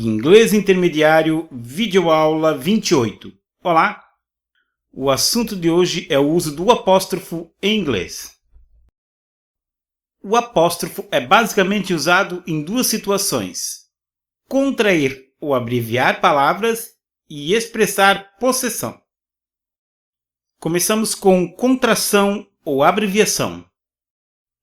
Inglês Intermediário, videoaula 28. Olá! O assunto de hoje é o uso do apóstrofo em inglês. O apóstrofo é basicamente usado em duas situações: contrair ou abreviar palavras e expressar possessão. Começamos com contração ou abreviação.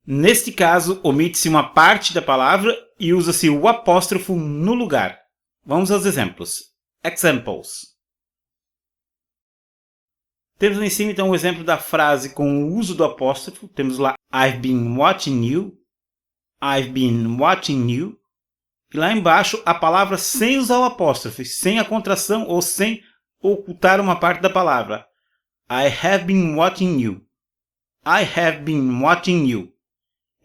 Neste caso, omite-se uma parte da palavra e usa-se o apóstrofo no lugar. Vamos aos exemplos. Examples. Temos lá em cima então o exemplo da frase com o uso do apóstrofo. Temos lá I've been watching you. I've been watching you. E lá embaixo a palavra sem usar o apóstrofo, sem a contração ou sem ocultar uma parte da palavra. I have been watching you. I have been watching you.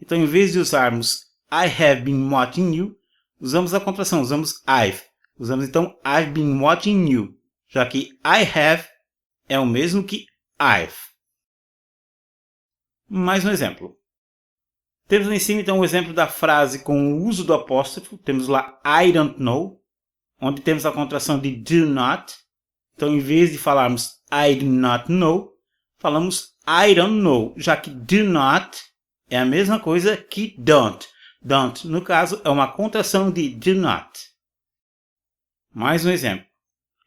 Então, em vez de usarmos I have been watching you, usamos a contração, usamos I've. Usamos então I've been watching you, já que I have é o mesmo que I've. Mais um exemplo. Temos lá em cima então o exemplo da frase com o uso do apóstrofo. Temos lá I don't know, onde temos a contração de do not. Então, em vez de falarmos I do not know, falamos I don't know, já que do not é a mesma coisa que don't. Don't, no caso, é uma contração de do not. Mais um exemplo.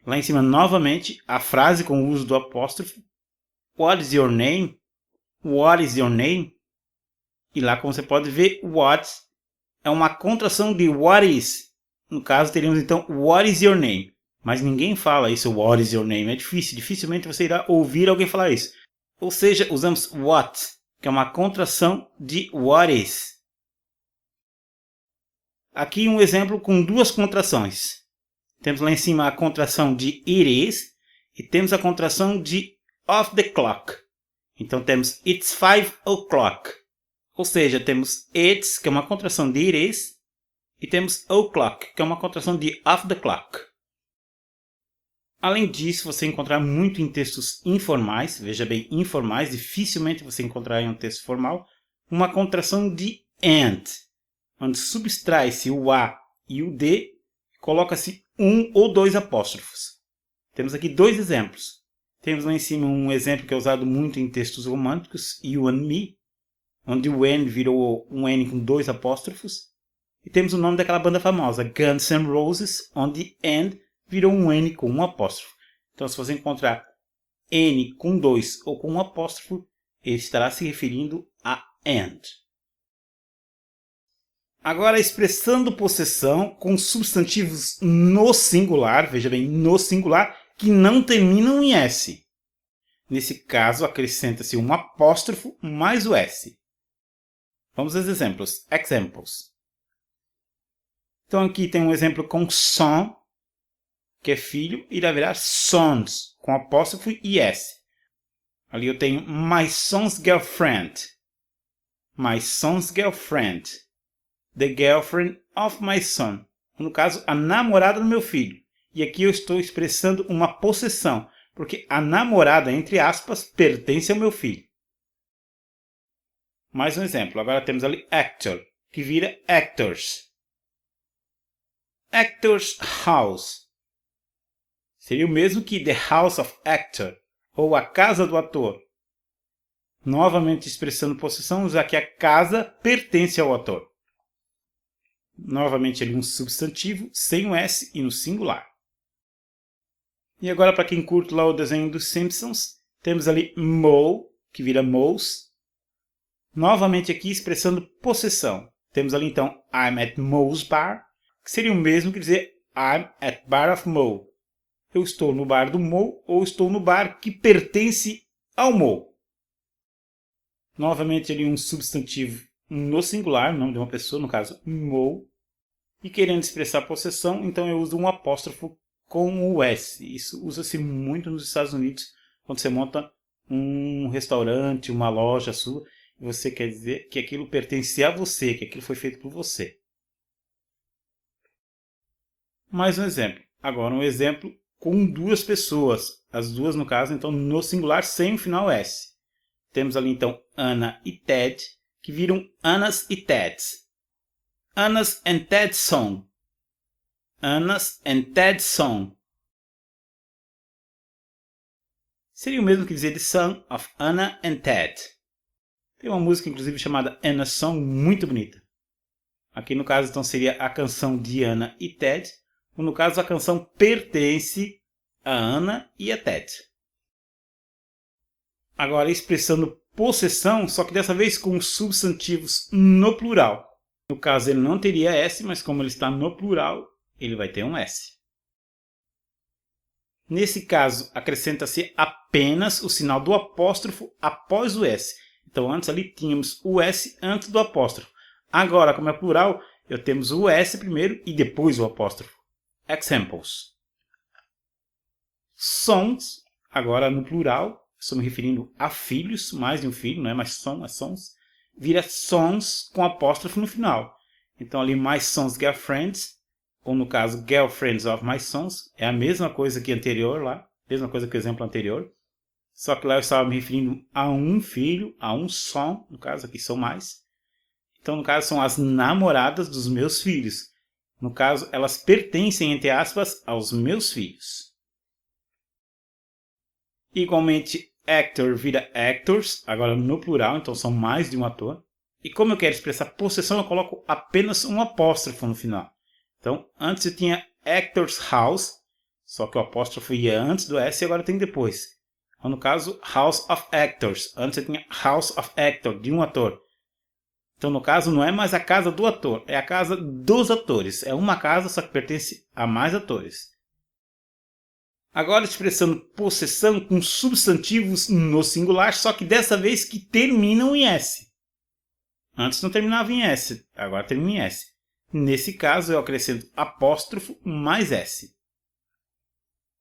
Lá em cima, novamente, a frase com o uso do apóstrofo. What is your name? What is your name? E lá, como você pode ver, what é uma contração de what is. No caso, teríamos então what is your name? Mas ninguém fala isso, what is your name. É difícil, dificilmente você irá ouvir alguém falar isso. Ou seja, usamos what, que é uma contração de what is. Aqui um exemplo com duas contrações. Temos lá em cima a contração de it is e temos a contração de of the clock. Então temos it's 5 o'clock. Ou seja, temos it's, que é uma contração de it is, e temos o'clock, que é uma contração de of the clock. Além disso, você encontrará muito em textos informais, veja bem, informais, dificilmente você encontrará em um texto formal, uma contração de and, onde subtrai-se o a e o d, coloca-se um ou dois apóstrofos. Temos aqui dois exemplos. Temos lá em cima um exemplo que é usado muito em textos românticos, You and Me, onde o N virou um N com dois apóstrofos. E temos o nome daquela banda famosa, Guns N' Roses, onde and virou um N com um apóstrofo. Então, se você encontrar N com dois ou com um apóstrofo, ele estará se referindo a and. Agora, expressando possessão com substantivos no singular, veja bem, no singular, que não terminam em S. Nesse caso, acrescenta-se um apóstrofo mais o S. Vamos aos exemplos. Examples. Então, aqui tem um exemplo com son, que é filho, e irá virar sons, com apóstrofo e S. Ali eu tenho my son's girlfriend. My son's girlfriend. The girlfriend of my son. No caso, a namorada do meu filho. E aqui eu estou expressando uma possessão, porque a namorada, entre aspas, pertence ao meu filho. Mais um exemplo. Agora temos ali actor, que vira actors. Actor's house. Seria o mesmo que the house of actor, ou a casa do ator. Novamente expressando possessão, já que a casa pertence ao ator. Novamente ali um substantivo, sem o S e no singular. E agora, para quem curte lá o desenho dos Simpsons, temos ali Moe, que vira Moe's. Novamente aqui expressando possessão. Temos ali então I'm at Moe's bar, que seria o mesmo que dizer I'm at bar of Moe. Eu estou no bar do Moe ou estou no bar que pertence ao Moe. Novamente ali um substantivo no singular, nome de uma pessoa, no caso Moe. E querendo expressar possessão, então eu uso um apóstrofo com o S. Isso usa-se muito nos Estados Unidos, quando você monta um restaurante, uma loja sua, e você quer dizer que aquilo pertence a você, que aquilo foi feito por você. Mais um exemplo. Agora um exemplo com duas pessoas. As duas, no caso, então, no singular, sem o final S. Temos ali, então, Anna e Ted, que viram Annas e Teds. Anna's and Ted's song. Anna's and Ted's song. Seria o mesmo que dizer The Song of Anna and Ted. Tem uma música inclusive chamada Anna's Song, muito bonita. Aqui no caso então seria a canção de Anna e Ted. Ou no caso a canção pertence a Anna e a Ted. Agora expressando possessão, só que dessa vez com substantivos no plural. No caso ele não teria S, mas como ele está no plural, ele vai ter um S. Nesse caso, acrescenta-se apenas o sinal do apóstrofo após o S. Então antes ali tínhamos o S antes do apóstrofo. Agora, como é plural, temos o S primeiro e depois o apóstrofo. Examples. Sons, agora no plural, estou me referindo a filhos, mais de um filho, não é mais som, é sons. Vira sons com apóstrofo no final. Então ali my sons girlfriends, ou no caso girlfriends of my sons, é a mesma coisa que anterior lá, mesma coisa que o exemplo anterior. Só que lá eu estava me referindo a um filho, a um son, no caso aqui são mais. Então no caso são as namoradas dos meus filhos. No caso elas pertencem, entre aspas, aos meus filhos. Igualmente actor vira actors, agora no plural, então são mais de um ator. E como eu quero expressar possessão, eu coloco apenas um apóstrofo no final. Então, antes eu tinha actor's house, só que o apóstrofo ia antes do S e agora tem depois. Então, no caso, house of actors. Antes eu tinha house of actor, de um ator. Então, no caso, não é mais a casa do ator, é a casa dos atores. É uma casa, só que pertence a mais atores. Agora expressando possessão com substantivos no singular, só que dessa vez que terminam em S. Antes não terminava em S, agora termina em S. Nesse caso eu acrescento apóstrofo mais S.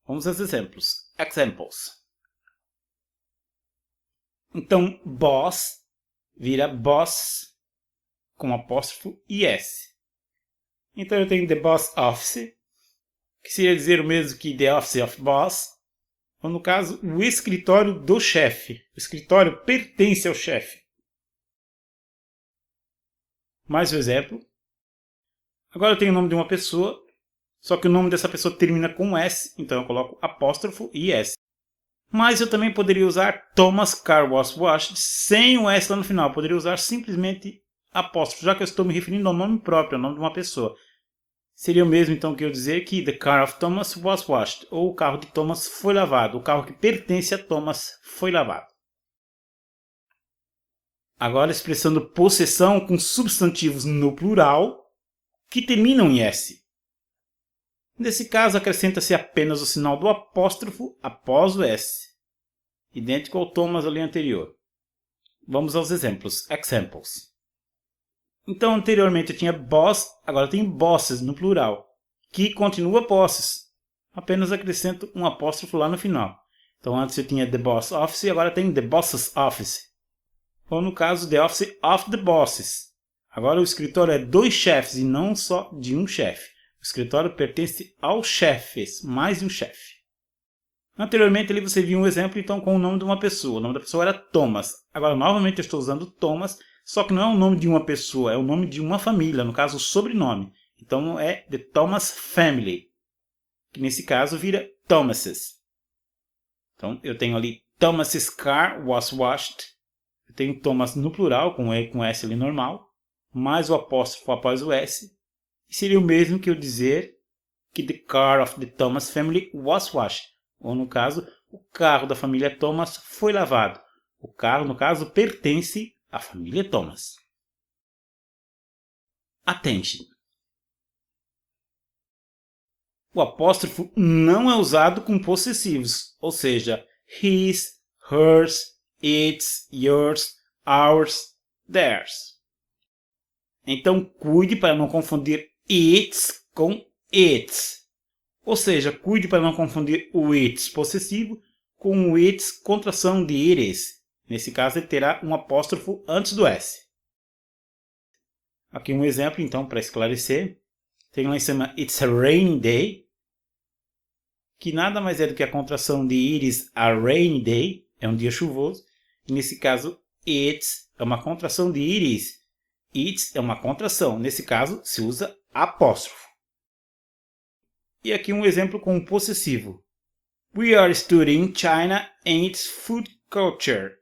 Vamos aos exemplos. Examples. Então boss vira boss com apóstrofo e S. Então eu tenho the boss office, que seria dizer o mesmo que the office of boss. Ou no caso, o escritório do chefe. O escritório pertence ao chefe. Mais um exemplo. Agora eu tenho o nome de uma pessoa, só que o nome dessa pessoa termina com S, então eu coloco apóstrofo e S. Mas eu também poderia usar Thomas car was washed sem o S lá no final. Eu poderia usar simplesmente apóstrofo, já que eu estou me referindo ao nome próprio, ao nome de uma pessoa. Seria o mesmo então que eu dizer que the car of Thomas was washed, ou o carro de Thomas foi lavado, o carro que pertence a Thomas foi lavado. Agora expressando possessão com substantivos no plural que terminam em S. Nesse caso acrescenta-se apenas o sinal do apóstrofo após o S, idêntico ao Thomas ali anterior. Vamos aos exemplos. Examples. Então, anteriormente eu tinha boss, agora eu tenho bosses no plural, que continua bosses. Apenas acrescento um apóstrofo lá no final. Então, antes eu tinha the boss office, agora tem the boss's office. Ou no caso, the office of the bosses. Agora o escritório é dos chefes e não só de um chefe. O escritório pertence aos chefes, mais de um chefe. Anteriormente ali você viu um exemplo então com o nome de uma pessoa. O nome da pessoa era Thomas. Agora novamente eu estou usando Thomas, só que não é o nome de uma pessoa, é o nome de uma família, no caso o sobrenome. Então é The Thomas Family, que nesse caso vira Thomas's. Então eu tenho ali Thomas's car was washed. Eu tenho Thomas no plural, com E com S ali normal, mais o apóstrofo após o S. E seria o mesmo que eu dizer que the car of the Thomas family was washed. Ou no caso, o carro da família Thomas foi lavado. O carro, no caso, pertence à família Thomas. Attention. O apóstrofo não é usado com possessivos, ou seja, his, hers, its, yours, ours, theirs. Então cuide para não confundir its com its. Ou seja, cuide para não confundir o its possessivo com o its contração de it is. Nesse caso ele terá um apóstrofo antes do S. Aqui um exemplo então para esclarecer. Tem lá em cima it's a rainy day, que nada mais é do que a contração de it is a rainy day, é um dia chuvoso. E nesse caso it's é uma contração de it is. It's é uma contração. Nesse caso se usa apóstrofo. E aqui um exemplo com o possessivo. We are studying China and its food culture.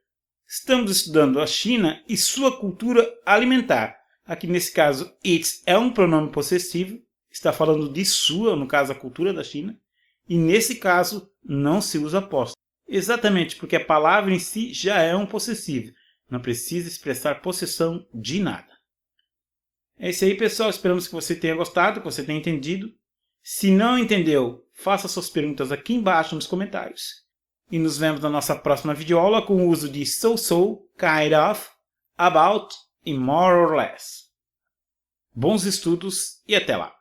Estamos estudando a China e sua cultura alimentar. Aqui nesse caso, its é um pronome possessivo, está falando de sua, no caso a cultura da China, e nesse caso não se usa apóstrofo. Exatamente porque a palavra em si já é um possessivo, não precisa expressar possessão de nada. É isso aí, pessoal, esperamos que você tenha gostado, que você tenha entendido. Se não entendeu, faça suas perguntas aqui embaixo nos comentários. E nos vemos na nossa próxima videoaula com o uso de so, kind of, about e more or less. Bons estudos e até lá!